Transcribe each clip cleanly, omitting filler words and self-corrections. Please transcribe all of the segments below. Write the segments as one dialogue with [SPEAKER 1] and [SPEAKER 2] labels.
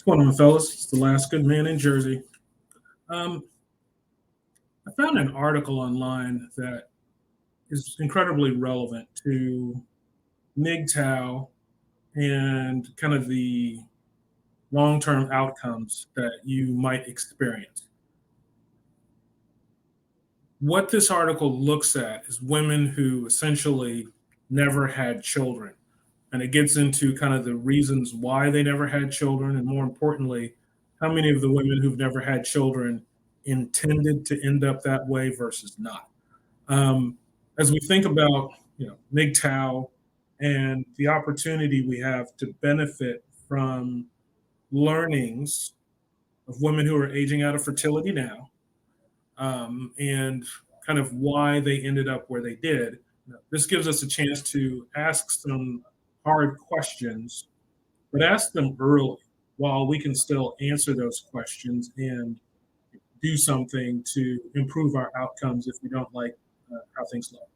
[SPEAKER 1] What's going on, fellas? It's the last good man in Jersey. Um, I found an article online that is incredibly relevant to MGTOW and kind of the long term outcomes that you might experience. What this article looks at is women who essentially never had children. And it gets into kind of the reasons why they never had children. And more importantly, how many of the women who've never had children intended to end up that way versus not. As we think about, MGTOW and the opportunity we have to benefit from learnings of women who are aging out of fertility now, and kind of why they ended up where they did. This gives us a chance to ask some hard questions, but ask them early while we can still answer those questions and do something to improve our outcomes if we don't like how things look.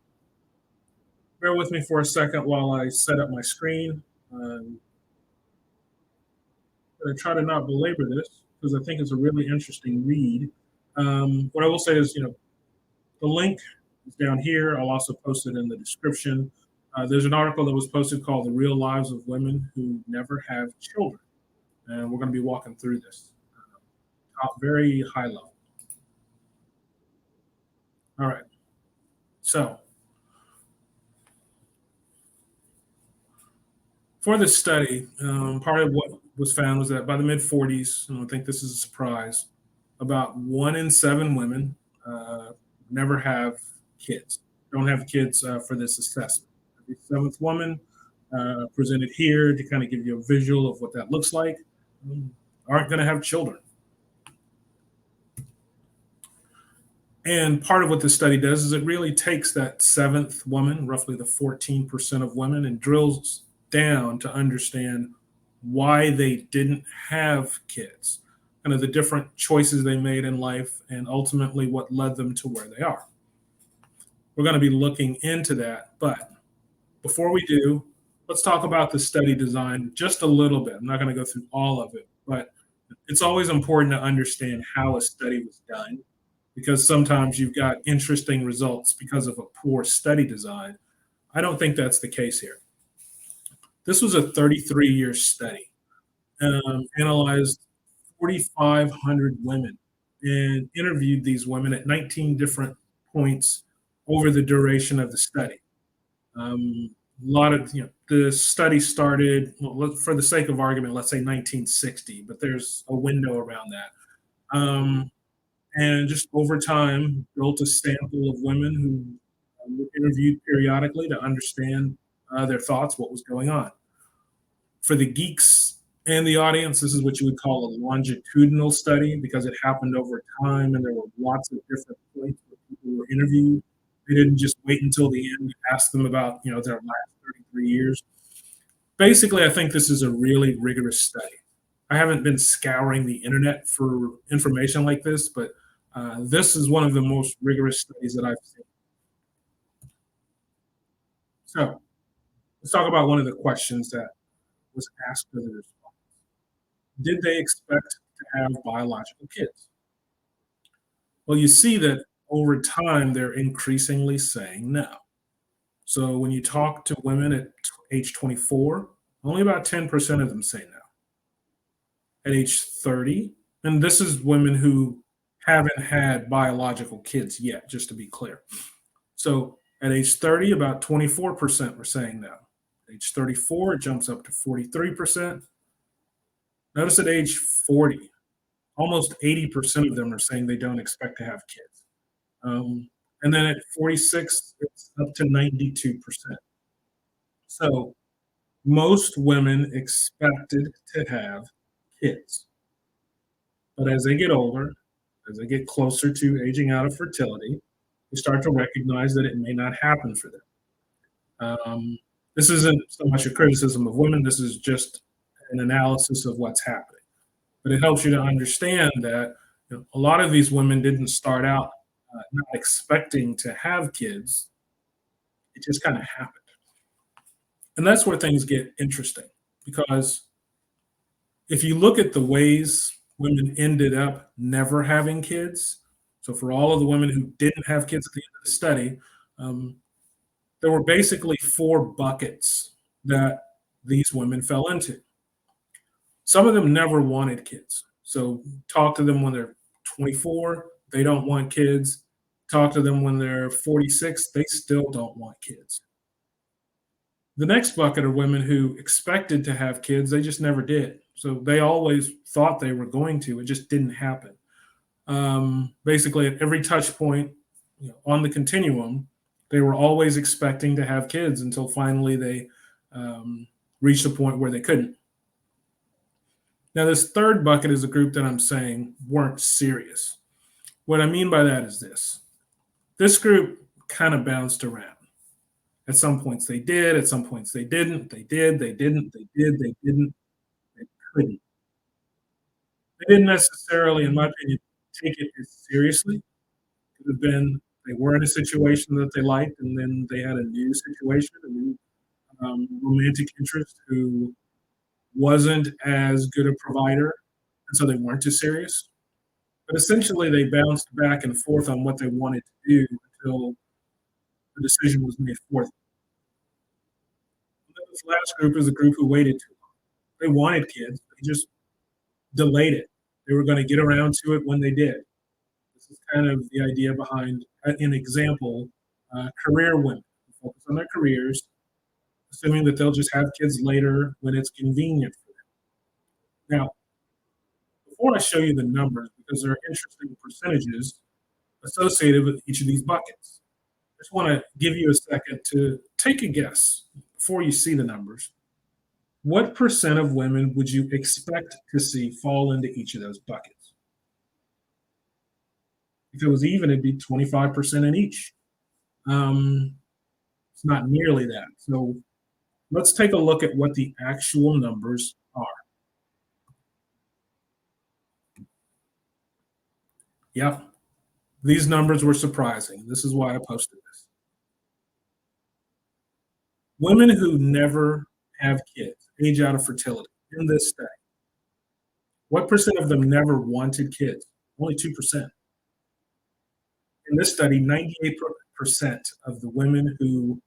[SPEAKER 1] Bear with me for a second while I set up my screen. I'm going to try to not belabor this because I think it's a really interesting read. What I will say is, the link is down here. I'll also post it in the description. There's an article that was posted called The Real Lives of Women Who Never Have Children. And we're going to be walking through this very high level. All right. So, for this study, part of what was found was that by the mid 40s, and I think this is a surprise, about 1 in 7 women never have kids, don't have kids for this assessment. The seventh woman presented here to kind of give you a visual of what that looks like, aren't going to have children. And part of what this study does is it really takes that seventh woman, roughly the 14% of women, and drills down to understand why they didn't have kids, kind of the different choices they made in life, and ultimately what led them to where they are. We're going to be looking into that. But before we do, let's talk about the study design just a little bit. I'm not going to go through all of it, but it's always important to understand how a study was done, because sometimes you've got interesting results because of a poor study design. I don't think that's the case here. This was a 33-year study, analyzed 4,500 women and interviewed these women at 19 different points over the duration of the study. A lot of, the study started, well, for the sake of argument, let's say 1960, but there's a window around that. And just over time, built a sample of women who were interviewed periodically to understand their thoughts, what was going on. For the geeks and the audience, this is what you would call a longitudinal study because it happened over time and there were lots of different points where people were interviewed. They didn't just wait until the end to ask them about, their last 33 years. Basically, I think this is a really rigorous study. I haven't been scouring the internet for information like this, but this is one of the most rigorous studies that I've seen. So let's talk about one of the questions that was asked of the respondents. Did they expect to have biological kids? Well, you see that over time, they're increasingly saying no. So when you talk to women at age 24, only about 10% of them say no. At age 30, and this is women who haven't had biological kids yet, just to be clear. So at age 30, about 24% were saying no. At age 34, it jumps up to 43%. Notice at age 40, almost 80% of them are saying they don't expect to have kids. And then at 46, it's up to 92%. So most women expected to have kids. But as they get older, as they get closer to aging out of fertility, they start to recognize that it may not happen for them. This isn't so much a criticism of women, this is just an analysis of what's happening. But it helps you to understand that a lot of these women didn't start out not expecting to have kids. It just kind of happened. And that's where things get interesting because If you look at the ways women ended up never having kids, so for all of the women who didn't have kids at the end of the study, um, there were basically four buckets that these women fell into. Some of them never wanted kids. So talk to them when they're 24, they don't want kids. Talk to them when they're 46, they still don't want kids. The next bucket are women who expected to have kids, they just never did. So they always thought they were going to, it just didn't happen. Basically, at every touch point, on the continuum, they were always expecting to have kids until finally they um, reached a point where they couldn't. Now, this third bucket is a group that I'm saying weren't serious. What I mean by that is this group kind of bounced around. At some points they did, at some points they didn't, they did, they didn't, they did, they didn't, they couldn't. They didn't necessarily, in my opinion, take it as seriously. It could have been they were in a situation that they liked, and then they had a new situation, a new romantic interest who wasn't as good a provider, and so they weren't as serious. But essentially, they bounced back and forth on what they wanted to do until the decision was made for them. And then this last group is a group who waited too long. They wanted kids, they just delayed it. They were going to get around to it when they did. This is kind of the idea behind an example career women who focus on their careers, assuming that they'll just have kids later when it's convenient for them. Now, before I show you the numbers, because there are interesting percentages associated with each of these buckets, I just want to give you a second to take a guess before you see the numbers. What percent of women would you expect to see fall into each of those buckets? If it was even, it'd be 25% in each. Um, it's not nearly that. So let's take a look at what the actual numbers are. Yep, these numbers were surprising. This is why I posted this. Women who never have kids age out of fertility in this study. What percent of them never wanted kids? Only 2%. In this study, 98% of the women who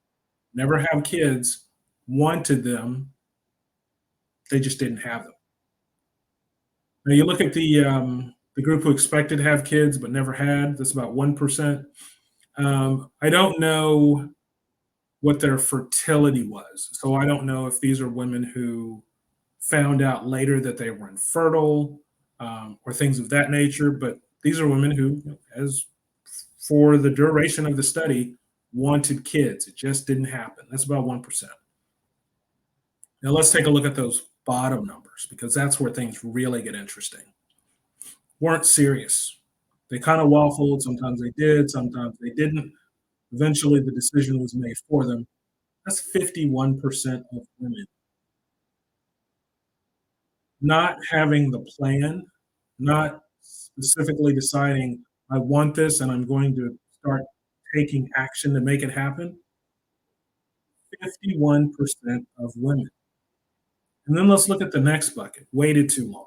[SPEAKER 1] never have kids wanted them, they just didn't have them. Now you look at the group who expected to have kids but never had, that's about 1%. I don't know what their fertility was. So I don't know if these are women who found out later that they were infertile or things of that nature. But these are women who, as for the duration of the study, wanted kids. It just didn't happen. That's about 1%. Now let's take a look at those bottom numbers because that's where things really get interesting. Weren't serious. They kind of waffled. Sometimes they did, sometimes they didn't. Eventually, the decision was made for them. That's 51% of women not having the plan, not specifically deciding, I want this and I'm going to start taking action to make it happen. 51% of women. And then let's look at the next bucket, waited too long.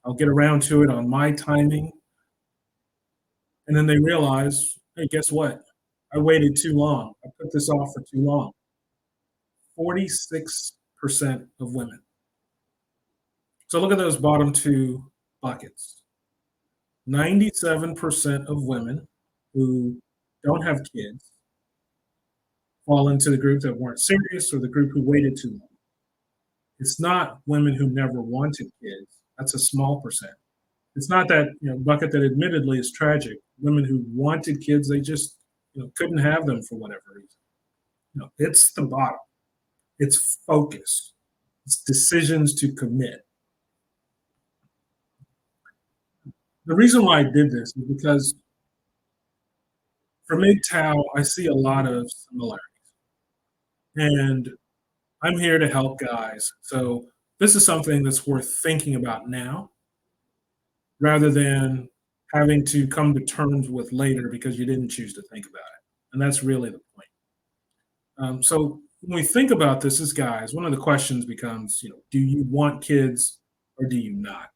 [SPEAKER 1] I'll get around to it on my timing. And then they realize, hey, guess what? I waited too long. I put this off for too long. 46% of women. So look at those bottom two buckets. 97% of women who don't have kids fall into the group that weren't serious or the group who waited too long. It's not women who never wanted kids. That's a small percent. It's not that bucket that admittedly is tragic. Women who wanted kids, they just couldn't have them for whatever reason. It's the bottom. It's focus. It's decisions to commit. The reason why I did this is because for MGTOW, I see a lot of similarities. And I'm here to help guys. So this is something that's worth thinking about now rather than having to come to terms with later because you didn't choose to think about it. And that's really the point. So when we think about this as guys, one of the questions becomes, do you want kids or do you not?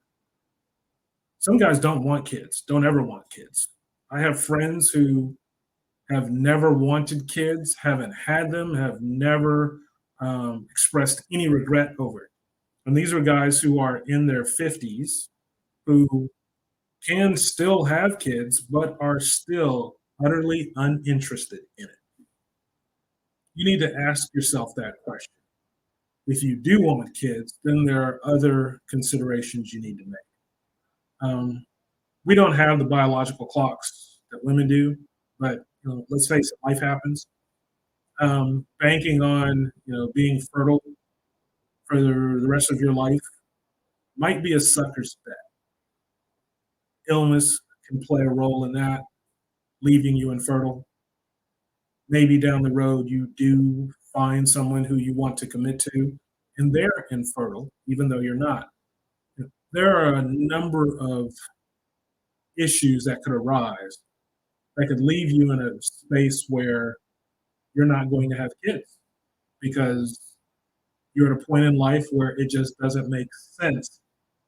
[SPEAKER 1] Some guys don't want kids, don't ever want kids. I have friends who have never wanted kids, haven't had them, have never expressed any regret over it. And these are guys who are in their 50s who can still have kids, but are still utterly uninterested in it. You need to ask yourself that question. If you do want kids, then there are other considerations you need to make. Um, we don't have the biological clocks that women do, but let's face it, life happens. Banking on being fertile for the rest of your life might be a sucker's bet. Illness can play a role in that, leaving you infertile. Maybe down the road you do find someone who you want to commit to, and they're infertile, even though you're not. There are a number of issues that could arise that could leave you in a space where you're not going to have kids because you're at a point in life where it just doesn't make sense,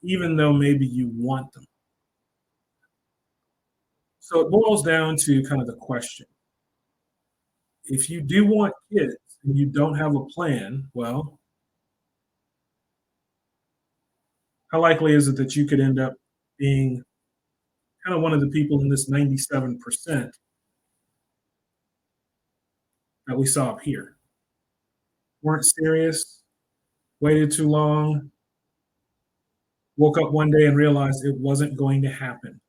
[SPEAKER 1] even though maybe you want them. So it boils down to kind of the question. If you do want kids and you don't have a plan, well, how likely is it that you could end up being kind of one of the people in this 97% that we saw up here? Weren't serious, waited too long, woke up one day and realized it wasn't going to happen.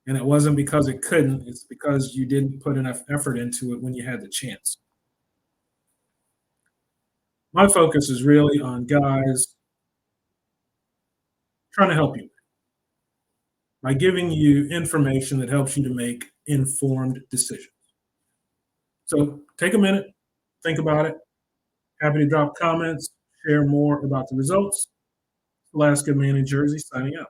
[SPEAKER 1] And it wasn't because it couldn't, it's because you didn't put enough effort into it when you had the chance. My focus is really on guys trying to help you by giving you information that helps you to make informed decisions. So take a minute, think about it. Happy to drop comments, share more about the results. Alaska Man in Jersey signing out.